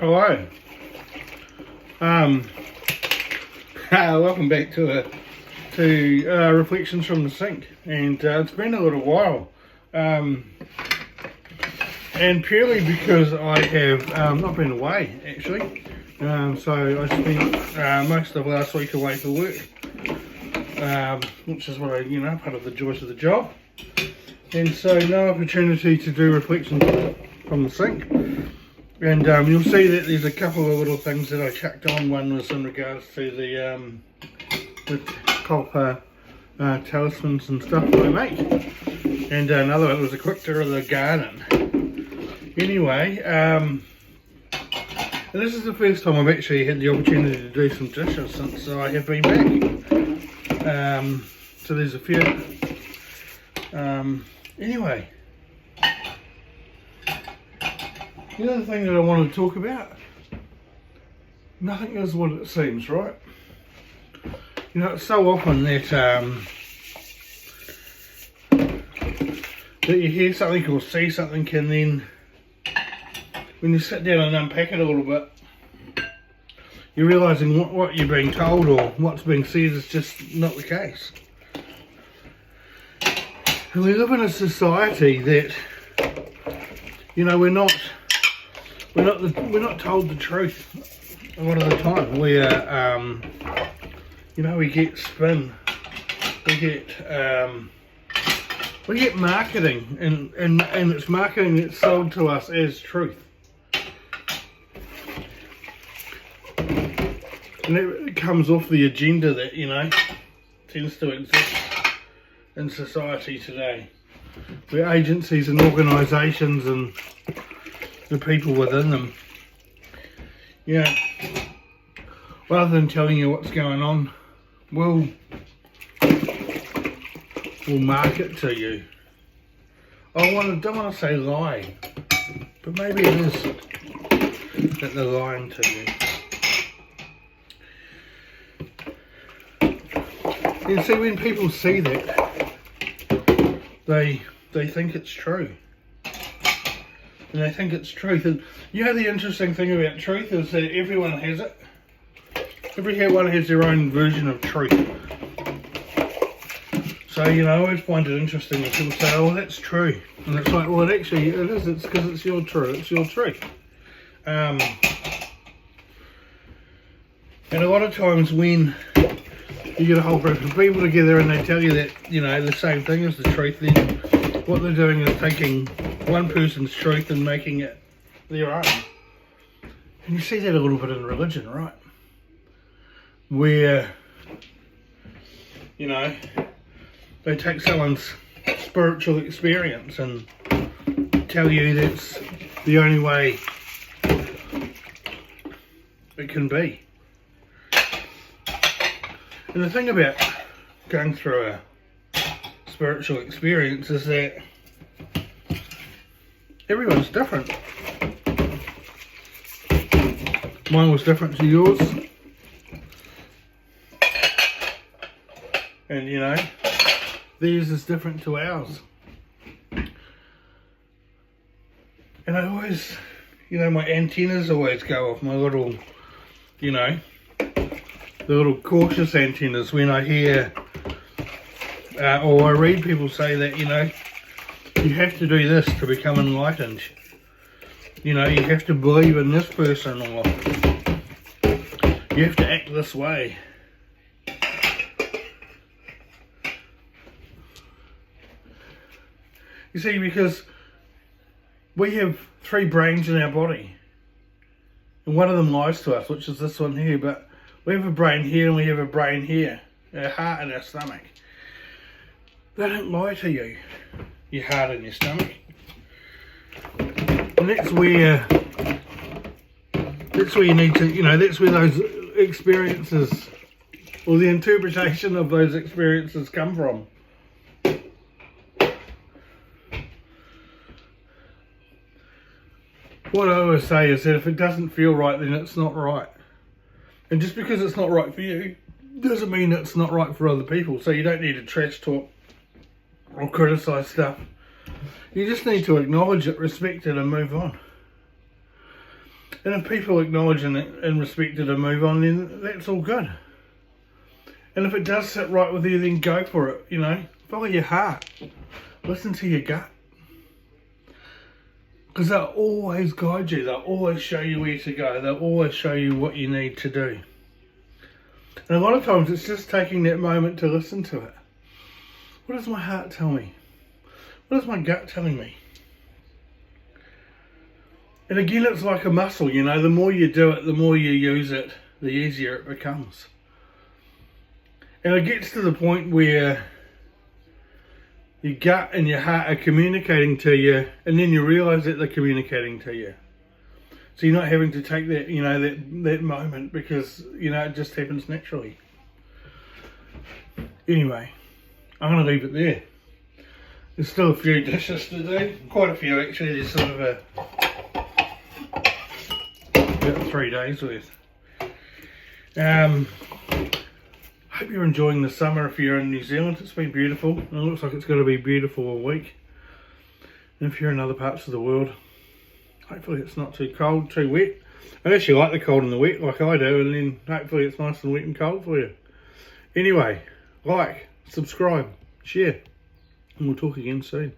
Hello. Welcome back to Reflections from the Sink, and it's been a little while, and purely because I have not been away actually. So I spent most of last week away for work, which is what I, part of the joys of the job, and so no opportunity to do reflections from the sink. And you'll see that there's a couple of little things that I chucked on. One was in regards to the copper talismans and stuff that I make, and another one was a quick tour of the garden. Anyway, and this is the first time I've actually had the opportunity to do some dishes since I have been back. So there's a few. Anyway. The other thing that I wanted to talk about, nothing is what it seems, right? It's so often that that you hear something or see something, and then when you sit down and unpack it a little bit, you're realising what you're being told or what's being said is just not the case. And we live in a society that, we're not told the truth a lot of the time. We we get spin, we get marketing, and it's marketing that's sold to us as truth. And it comes off the agenda that, tends to exist in society today, where agencies and organisations and the people within them, rather than telling you what's going on, will market to you. Don't want to say lie, but maybe it is that they're lying to you. And see, when people see that, they think it's true. And they think it's truth. And the interesting thing about truth is that everyone has it. Everyone has their own version of truth. So, I always find it interesting when people say, oh, that's true. And it's like, well, it is. It's because it's your truth. It's your truth. And a lot of times when you get a whole group of people together and they tell you that, the same thing as the truth, then what they're doing is taking one person's truth and making it their own. And you see that a little bit in religion, right? Where, they take someone's spiritual experience and tell you that's the only way it can be. And the thing about going through a spiritual experience is that everyone's different. Mine was different to yours. And theirs is different to ours. And I always, my antennas always go off, my little, the little cautious antennas when I hear or I read people say that, you have to do this to become enlightened. You have to believe in this person, or you have to act this way. You see, because we have 3 brains in our body, and one of them lies to us, which is this one here, but we have a brain here and we have a brain here, our heart and our stomach. They don't lie to you, your heart and your stomach. And that's where you need to, that's where those experiences, or the interpretation of those experiences, come from. What I always say is that if it doesn't feel right, then it's not right. And just because it's not right for you, doesn't mean it's not right for other people. So you don't need to trash talk or criticise stuff. You just need to acknowledge it, respect it, and move on. And if people acknowledge and respect it and move on, then that's all good. And if it does sit right with you, then go for it, you know. Follow your heart. Listen to your gut. Because they'll always guide you. They'll always show you where to go. They'll always show you what you need to do. And a lot of times it's just taking that moment to listen to it. What does my heart tell me? What is my gut telling me? And again, it's like a muscle, you know. The more you do it, the more you use it, the easier it becomes. And it gets to the point where your gut and your heart are communicating to you, and then you realise that they're communicating to you. So you're not having to take that, you know, that moment, because, you know, it just happens naturally. Anyway, I'm going to leave it there. There's still a few dishes to do. Quite a few actually. There's sort of about 3 days worth. Hope you're enjoying the summer. If you're in New Zealand, it's been beautiful. It looks like it's going to be beautiful all week. And if you're in other parts of the world, hopefully it's not too cold, too wet. I actually like the cold and the wet like I do, and then hopefully it's nice and wet and cold for you. Anyway, like, subscribe, share, and we'll talk again soon.